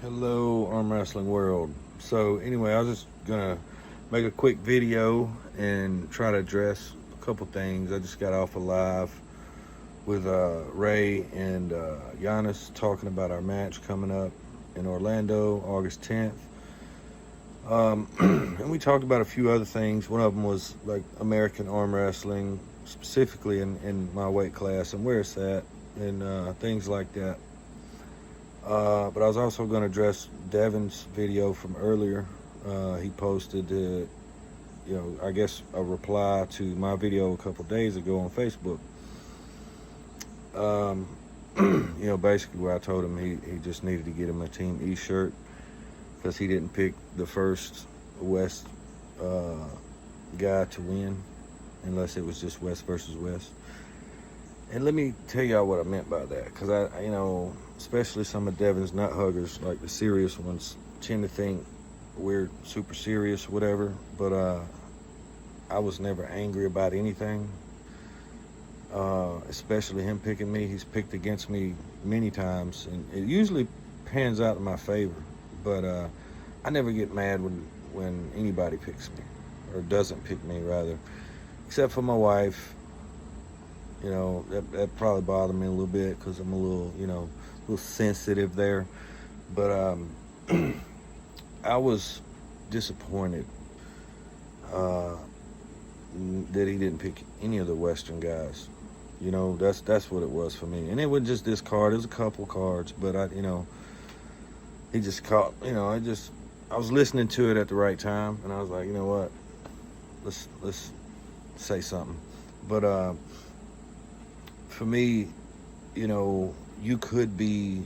Hello, arm wrestling world. So anyway, I was just gonna make a quick video and try to address a couple things. I just got off a live with Ray and Giannis talking about our match coming up in Orlando, August 10th. And we talked about a few other things. One of them was like American arm wrestling, specifically in my weight class and where it's at, and things like that. But I was also going to address Devin's video from earlier. He posted, I guess a reply to my video a couple days ago on Facebook. Basically where I told him he just needed to get him a Team E shirt because he didn't pick the first West guy to win unless it was just West versus West. And let me tell y'all what I meant by that, because especially some of Devin's nut huggers, like the serious ones, tend to think we're super serious, whatever. But I was never angry about anything, especially him picking me. He's picked against me many times, and it usually pans out in my favor. But I never get mad when anybody picks me, or doesn't pick me, rather, except for my wife. That probably bothered me a little bit because I'm a little sensitive there. But I was disappointed that he didn't pick any of the Western guys. That's what it was for me. And it wasn't just this card. It was a couple cards, but he just caught. I was listening to it at the right time, and I was like, you know what? Let's say something. But for me, you could be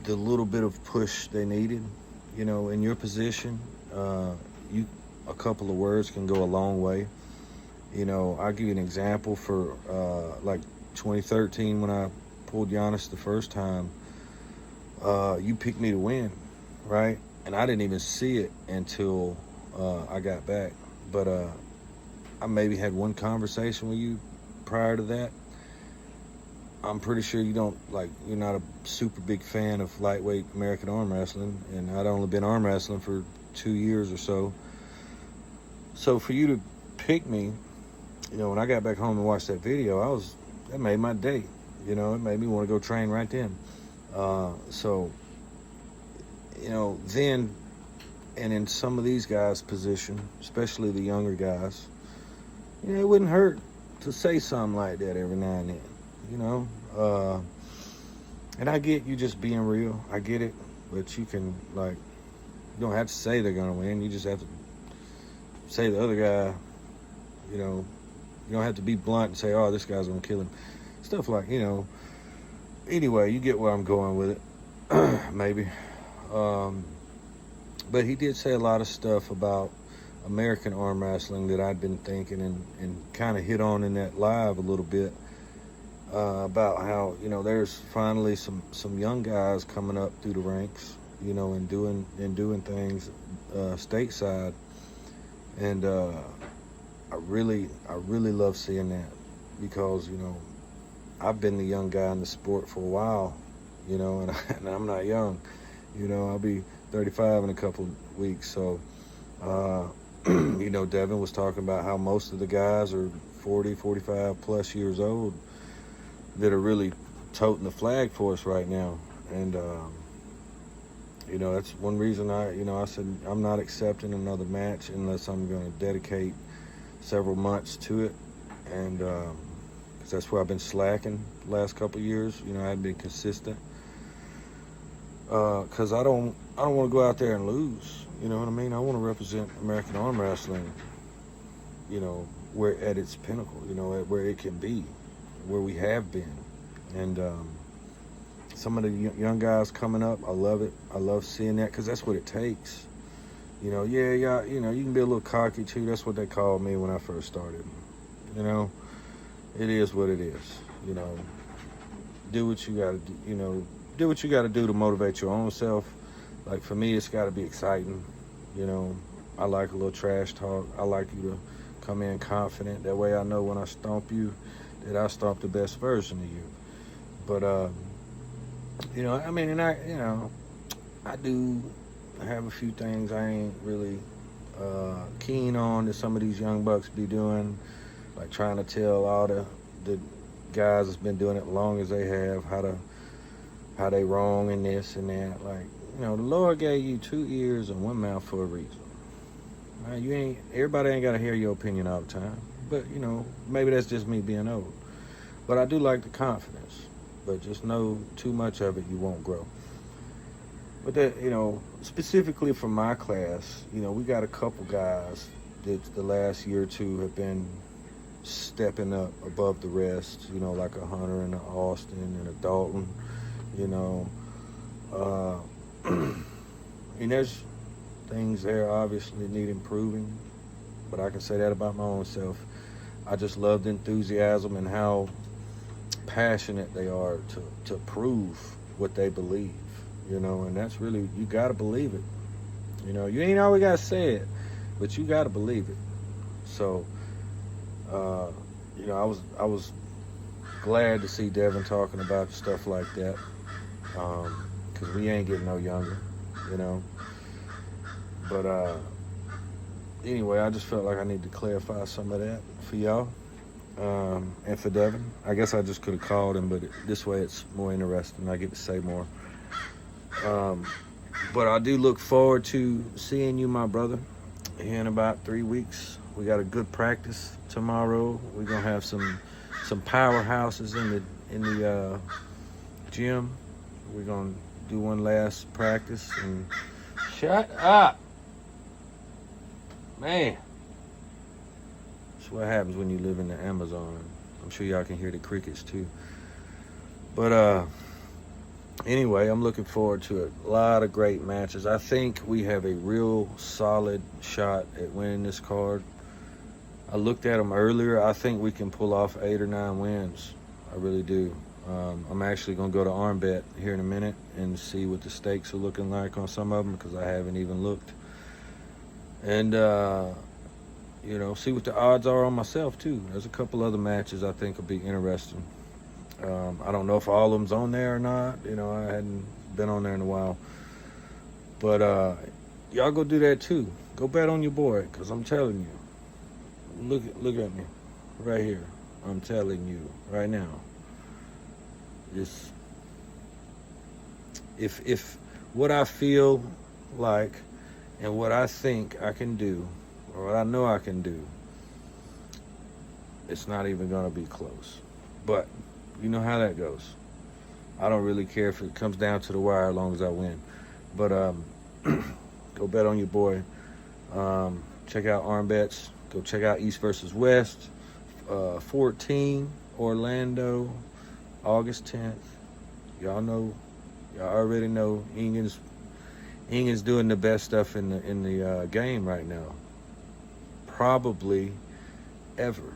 the little bit of push they needed. In your position, a couple of words can go a long way. I'll give you an example for like 2013 when I pulled Giannis the first time. You picked me to win, right? And I didn't even see it until I got back. But I maybe had one conversation with you prior to that. I'm pretty sure you're not a super big fan of lightweight American arm wrestling, and I'd only been arm wrestling for 2 years or so. So for you to pick me, when I got back home and watched that video, that made my day. It made me want to go train right then. Then, and in some of these guys' position, especially the younger guys, it wouldn't hurt to say something like that every now and then. And I get you just being real. I get it, but you can you don't have to say they're gonna win. You just have to say the other guy. You don't have to be blunt and say, "Oh, this guy's gonna kill him." Stuff like Anyway, you get where I'm going with it, maybe. But he did say a lot of stuff about American arm wrestling that I'd been thinking and kind of hit on in that live a little bit. About how there's finally some young guys coming up through the ranks, and doing things stateside, and I really love seeing that, because I've been the young guy in the sport for a while, and I'm not young, I'll be 35 in a couple of weeks. So Devin was talking about how most of the guys are 40, 45 plus years old that are really toting the flag for us right now. And that's one reason I said I'm not accepting another match unless I'm going to dedicate several months to it. And because that's where I've been slacking the last couple of years. I haven't been consistent, because I don't want to go out there and lose. You know what I mean? I want to represent American arm wrestling, where at its pinnacle, where it can be, where we have been. And some of the young guys coming up, I love it. I love seeing that, because that's what it takes. You can be a little cocky too. That's what they called me when I first started. It is what it is. Do what you got to do. Do what you got to do to motivate your own self. Like for me, it's got to be exciting. I like a little trash talk. I like you to come in confident. That way I know when I stomp you that I stomp the best version of you. But I do have a few things I ain't really keen on that some of these young bucks be doing, like trying to tell all the guys that's been doing it long as they have how they wrong in this and that. Like, the Lord gave you 2 ears and 1 mouth for a reason. Right? Everybody ain't gotta hear your opinion all the time. But maybe that's just me being old. But I do like the confidence. But just know too much of it, you won't grow. But that, specifically for my class, we got a couple guys that the last year or two have been stepping up above the rest, like a Hunter and an Austin and a Dalton, and there's things there obviously need improving, but I can say that about my own self. I just love the enthusiasm and how passionate they are to prove what they believe, and that's really, you got to believe it. You ain't always got to say it, but you got to believe it. So, I was glad to see Devin talking about stuff like that, because we ain't getting no younger, But anyway, I just felt like I need to clarify some of that for y'all, and for Devin. I guess I just could have called him, but this way it's more interesting. I get to say more. But I do look forward to seeing you, my brother, here in about 3 weeks. We got a good practice tomorrow. We're gonna have some powerhouses in the gym. We're gonna do one last practice and shut up, man. That's what happens when you live in the Amazon. I'm sure y'all can hear the crickets too. But anyway, I'm looking forward to a lot of great matches. I think we have a real solid shot at winning this card. I looked at them earlier. I think we can pull off 8 or 9 wins. I really do. I'm actually going to go to arm bet here in a minute and see what the stakes are looking like on some of them, because I haven't even looked. And, see what the odds are on myself, too. There's a couple other matches I think will be interesting. I don't know if all of them's on there or not. I hadn't been on there in a while. But y'all go do that, too. Go bet on your boy, because I'm telling you. Look at me right here. I'm telling you right now. Just if what I feel like and what I think I can do, or what I know I can do, it's not even gonna be close. But you know how that goes. I don't really care if it comes down to the wire as long as I win. But go bet on your boy. Check out arm bets. Go check out East versus West. 14, Orlando, August 10th. Y'all already know Ingen's doing the best stuff in the game right now. Probably ever.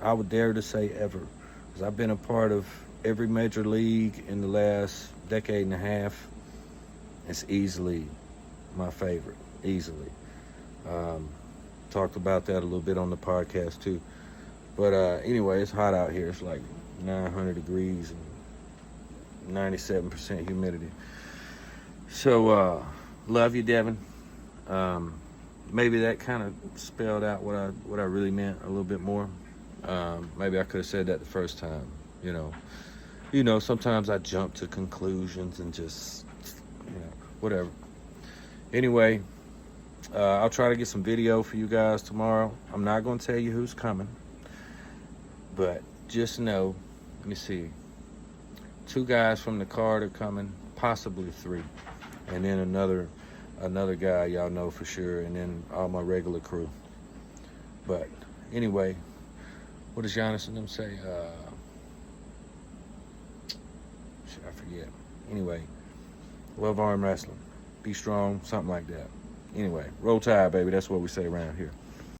I would dare to say ever. Because I've been a part of every major league in the last decade and a half. It's easily my favorite. Easily. Talked about that a little bit on the podcast too. But anyway, it's hot out here. It's like 900 degrees and 97% humidity. So love you, Devin. Maybe that kind of spelled out what I really meant a little bit more. Maybe I could have said that the first time. Sometimes I jump to conclusions and just whatever. Anyway, I'll try to get some video for you guys tomorrow. I'm not going to tell you who's coming, but just know, let me see, 2 guys from the card are coming, possibly 3, and then another guy y'all know for sure, and then all my regular crew. But anyway, what does Giannis and them say? I forget. Anyway, love arm wrestling. Be strong, something like that. Anyway, roll tide, baby. That's what we say around here.